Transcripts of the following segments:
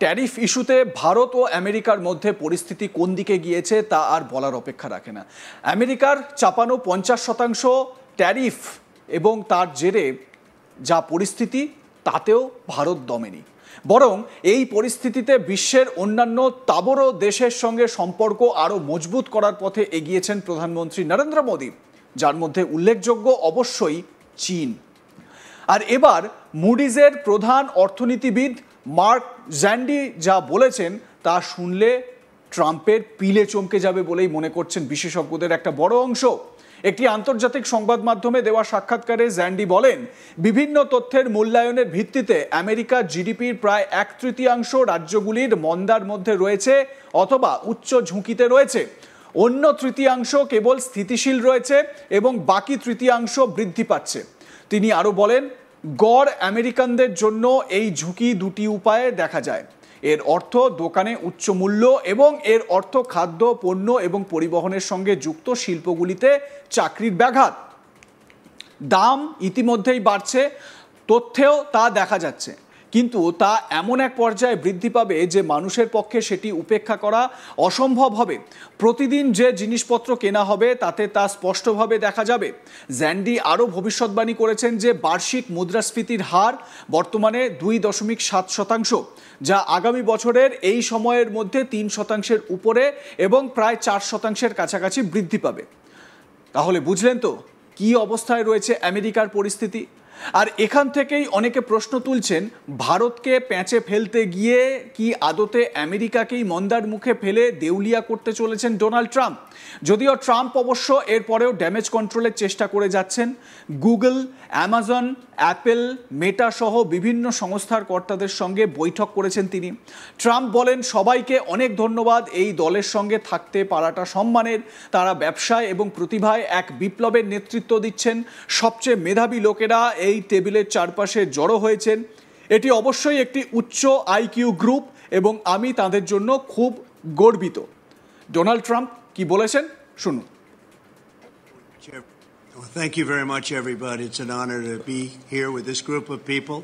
Tariff ইস্যুতে ভারত ও আমেরিকার মধ্যে পরিস্থিতি কোন দিকে গিয়েছে তা আর বলার অপেক্ষা রাখে না। আমেরিকার চাপানো 50% ট্যারিফ এবং তার জেরে যা পরিস্থিতি তাতেও ভারত দমেনি, বরং এই পরিস্থিতিতে বিশ্বের অন্যান্য তাবড় দেশের সঙ্গে সম্পর্ক আরও মজবুত করার পথে এগিয়েছেন প্রধানমন্ত্রী নরেন্দ্র মোদী, যার মধ্যে উল্লেখযোগ্য অবশ্যই চীন। আর এবার মুডিজের প্রধান অর্থনীতিবিদ মার্ক জ্যান্ডি যা বলেছেন তা শুনলে ট্রাম্পের পিলে চমকে যাবে বলেই মনে করছেন বিশেষজ্ঞদের একটা বড় অংশ। একটি আন্তর্জাতিক সংবাদ মাধ্যমে দেওয়া সাক্ষাৎকারে জ্যান্ডি বলেন, বিভিন্ন তথ্যের মূল্যায়নের ভিত্তিতে আমেরিকার জিডিপির প্রায় 1/3 রাজ্যগুলির মন্দার মধ্যে রয়েছে অথবা উচ্চ ঝুঁকিতে রয়েছে, অন্য 1/3 কেবল স্থিতিশীল রয়েছে এবং বাকি 1/3 বৃদ্ধি পাচ্ছে। তিনি আরও বলেন, গড় আমেরিকানদের জন্য এই ঝুঁকি দুটি উপায়ে দেখা যায়। এর অর্থ দোকানে উচ্চ মূল্য এবং এর অর্থ খাদ্য পণ্য এবং পরিবহনের সঙ্গে যুক্ত শিল্পগুলিতে চাকরির ব্যাঘাত। দাম ইতিমধ্যেই বাড়ছে, তথ্যেও তা দেখা যাচ্ছে, কিন্তু তা এমন এক পর্যায়ে বৃদ্ধি পাবে যে মানুষের পক্ষে সেটি উপেক্ষা করা অসম্ভব হবে। প্রতিদিন যে জিনিসপত্র কেনা হবে তাতে তা স্পষ্টভাবে দেখা যাবে। জ্যান্ডি আরও ভবিষ্যৎবাণী করেছেন যে বার্ষিক মুদ্রাস্ফীতির হার বর্তমানে 2.7%, যা আগামী বছরের এই সময়ের মধ্যে 3% উপরে এবং প্রায় 4% কাছাকাছি বৃদ্ধি পাবে। তাহলে বুঝলেন তো কি অবস্থায় রয়েছে আমেরিকার পরিস্থিতি। আর এখান থেকেই অনেকে প্রশ্ন তুলছেন, ভারতকে প্যাঁচে ফেলতে গিয়ে কি আদতে আমেরিকাকেই মন্দার মুখে ফেলে দেউলিয়া করতে চলেছেন ডোনাল্ড ট্রাম্প। যদিও ট্রাম্প অবশ্য এরপরেও ড্যামেজ কন্ট্রোলের চেষ্টা করে যাচ্ছেন। গুগল, অ্যামাজন, অ্যাপেল, মেটা সহ বিভিন্ন সংস্থার কর্তাদের সঙ্গে বৈঠক করেছেন তিনি। ট্রাম্প বলেন, সবাইকে অনেক ধন্যবাদ, এই দলের সঙ্গে থাকতে পারাটা সম্মানের। তারা ব্যবসায় এবং প্রতিভায় এক বিপ্লবের নেতৃত্ব দিচ্ছেন। সবচেয়ে মেধাবী লোকেরা এই টেবিলের চারপাশে জড়ো হয়েছেন। এটি অবশ্যই একটি উচ্চ আইকিউ গ্রুপ এবং আমি তাদের জন্য খুব গর্বিত। ডোনাল্ড ট্রাম্প কি বলেছেন শুনুন। Well, thank you very much, everybody. It's an honor to be here with this group of people.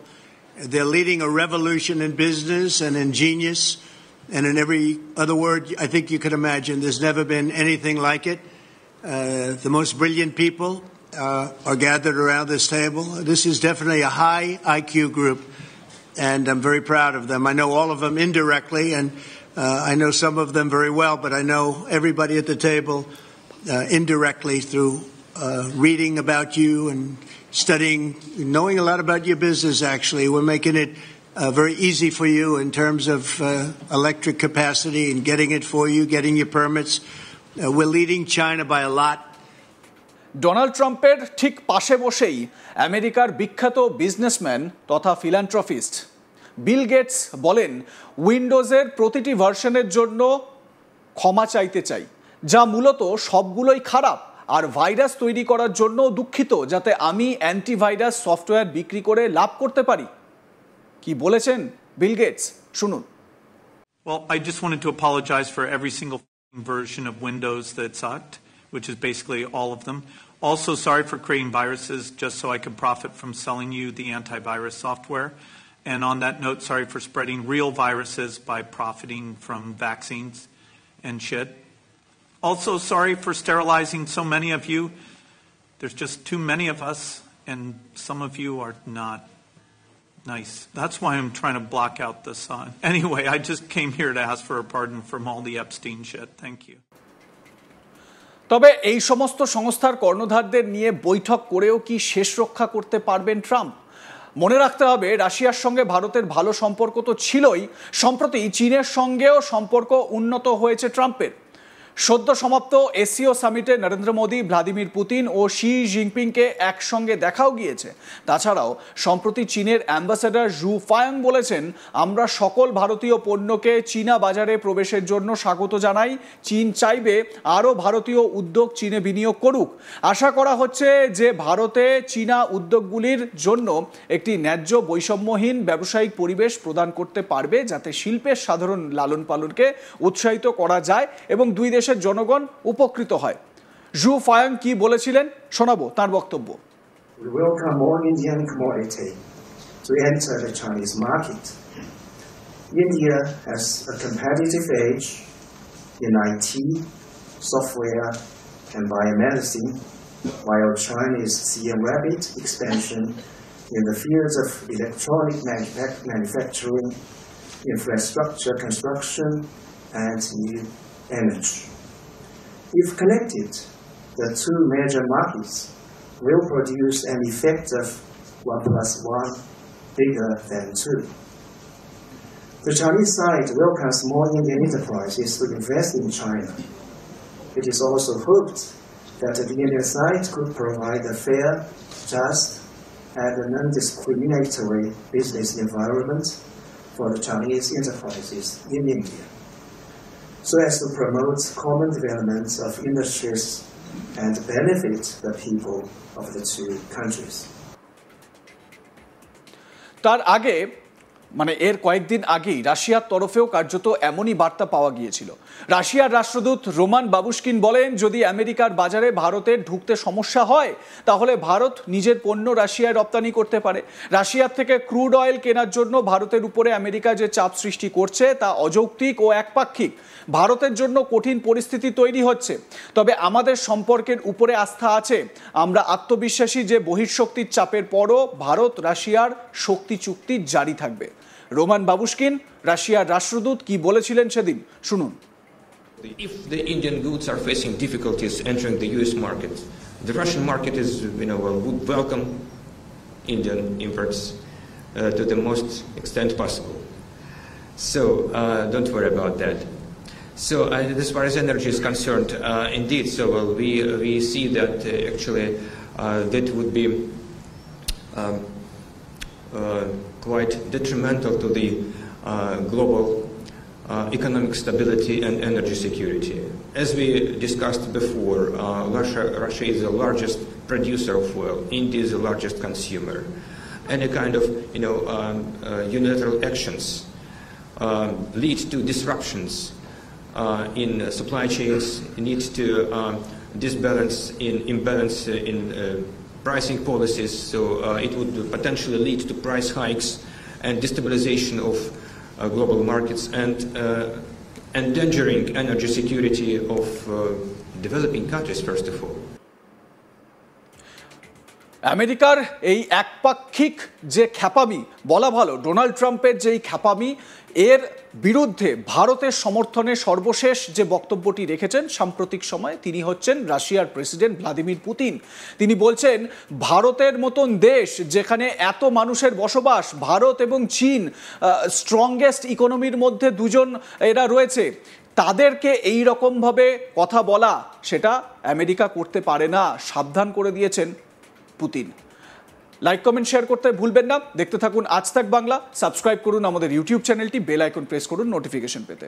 They're leading a revolution in business and in genius, and in every other word I think you could imagine. There's never been anything like it. The most brilliant people are gathered around this table. This is definitely a high IQ group, and I'm very proud of them. I know all of them indirectly, and I know some of them very well, but I know everybody at the table indirectly through reading about you and studying, knowing a lot about your business, actually. We're making it very easy for you in terms of electric capacity and getting it for you, getting your permits. We're leading China by a lot. Donald ট্রাম্পের ঠিক পাশে বসেই আমেরিকার বিখ্যাত businessman তথা philanthropist Bill Gates বলেন, উইন্ডোজের প্রতিটি ভার্সনের জন্য ক্ষমা চাইতে চাই, যা মূলত সবগুলোই খারাপ, আর ভাইরাস তৈরি করার জন্য দুঃখিত, যাতে আমি অ্যান্টিভাইরাস সফটওয়্যার বিক্রি করে লাভ করতে পারি। কি বলেছেন বিল গেটস শুনুন। Well, I just wanted to apologize for every single version of Windows that sucked, which is basically all of them. Also, sorry for creating viruses just so I could profit from selling you the antivirus software. And on that note, sorry for spreading real viruses by profiting from vaccines and shit. Also, sorry for sterilizing so many of you. There's just too many of us, and some of you are not nice. That's why I'm trying to block out the sun. Anyway, I just came here to ask for a pardon from all the Epstein shit. Thank you. তবে এই সমস্ত সংস্থার কর্ণধারদের নিয়ে বৈঠক করেও কি শেষ রক্ষা করতে পারবেন ট্রাম্প? মনে রাখতে হবে, রাশিয়ার সঙ্গে ভারতের ভালো সম্পর্ক তো ছিলই, সম্প্রতি চীনের সঙ্গেও সম্পর্ক উন্নত হয়েছে ট্রাম্পের। সদ্য সমাপ্ত এসিও সামিটে নরেন্দ্র মোদী, ভ্লাদিমির পুতিন ও শি জিনপিংকে একসঙ্গে দেখাও গিয়েছে। তাছাড়াও সম্প্রতি চীনের অ্যাম্বাসেডর জু ফায়াং বলেছেন, আমরা সকল ভারতীয় পণ্যকে চীনা বাজারে প্রবেশের জন্য স্বাগত জানাই। চীন চাইবে আরও ভারতীয় উদ্যোগ চীনে বিনিয়োগ করুক। আশা করা হচ্ছে যে ভারতে চীনা উদ্যোগগুলির জন্য একটি ন্যায্য বৈষম্যহীন ব্যবসায়িক পরিবেশ প্রদান করতে পারবে, যাতে শিল্পের সাধারণ লালন পালনকে উৎসাহিত করা যায় এবং দুই দেশের জনগণ উপকৃত হয়। জু ফায়াং কি বলেছিলেন শোনাবো তার বক্তব্য। We welcome all Indian commodity to enter the Chinese market. India has a competitive edge in IT, software, and biomedicine, while China is seeing rapid expansion in the fields of electronic manufacturing, infrastructure construction, and new energy. If connected, the two major markets will produce an effect of 1 + 1 bigger than 2. The Chinese side welcomes more Indian enterprises to invest in China. It is also hoped that the Indian side could provide a fair, just, and non-discriminatory business environment for the Chinese enterprises in India, so as to promote common development of industries and benefit the people of the two countries. তার আগে এর কয়েকদিন আগেই রাশিয়ার তরফেও কার্যত এমনই বার্তা পাওয়া গিয়েছিল। রাশিয়ার রাষ্ট্রদূত রোমান বাবুশকিন বলেন, যদি আমেরিকার বাজারে ভারতের ঢুকতে সমস্যা হয় তাহলে ভারত নিজের পণ্য রাশিয়ায় রপ্তানি করতে পারে। রাশিয়ার থেকে ক্রুড অয়েল কেনার জন্য ভারতের উপরে আমেরিকা যে চাপ সৃষ্টি করছে তা অযৌক্তিক ও একপাক্ষিক। ভারতের জন্য কঠিন পরিস্থিতি তৈরি হচ্ছে, তবে আমাদের সম্পর্কের উপরে আস্থা আছে। আমরা আত্মবিশ্বাসী যে বহিঃশক্তির চাপের পরও ভারত রাশিয়ার শক্তি চুক্তি জারি থাকবে। রোমান বাবুশকিন রাশিয়ার রাষ্ট্রদূত কি বলেছিলেন সেদিন শুনুন। If the Indian goods are facing difficulties entering the US market, the Russian market is, would welcome Indian imports to the most extent possible. So don't worry about that. So as far as energy is concerned, indeed, so we see that actually that would be quite detrimental to the global economic stability and energy security. As we discussed before, Russia is the largest producer of oil. India is the largest consumer. Any kind of unilateral actions lead to disruptions in supply chains, needs to imbalance in pricing policies, so it would potentially lead to price hikes and destabilization of global markets and endangering energy security of developing countries, first of all. আমেরিকার এই একপাক্ষিক যে খ্যাপামি বলা ভালো, Donald ট্রাম্পের যেই খ্যাপামি, এর বিরুদ্ধে ভারতের সমর্থনে সর্বশেষ যে বক্তব্যটি রেখেছেন সাম্প্রতিক সময়ে তিনি হচ্ছেন রাশিয়ার প্রেসিডেন্ট ভ্লাদিমির পুতিন। তিনি বলছেন, ভারতের মতন দেশ যেখানে এত মানুষের বসবাস, ভারত এবং চীন স্ট্রংগেস্ট ইকোনমির মধ্যে দুজন এরা রয়েছে, তাদেরকে এই রকমভাবে কথা বলা সেটা আমেরিকা করতে পারে না, সাবধান করে দিয়েছেন পুতিন। লাইক কমেন্ট শেয়ার করতে ভুলবেন না। দেখতে থাকুন আজ তাক বাংলা। সাবস্ক্রাইব করুন আমাদের ইউটিউব চ্যানেলটি, বেল আইকন প্রেস করুন নোটিফিকেশন পেতে।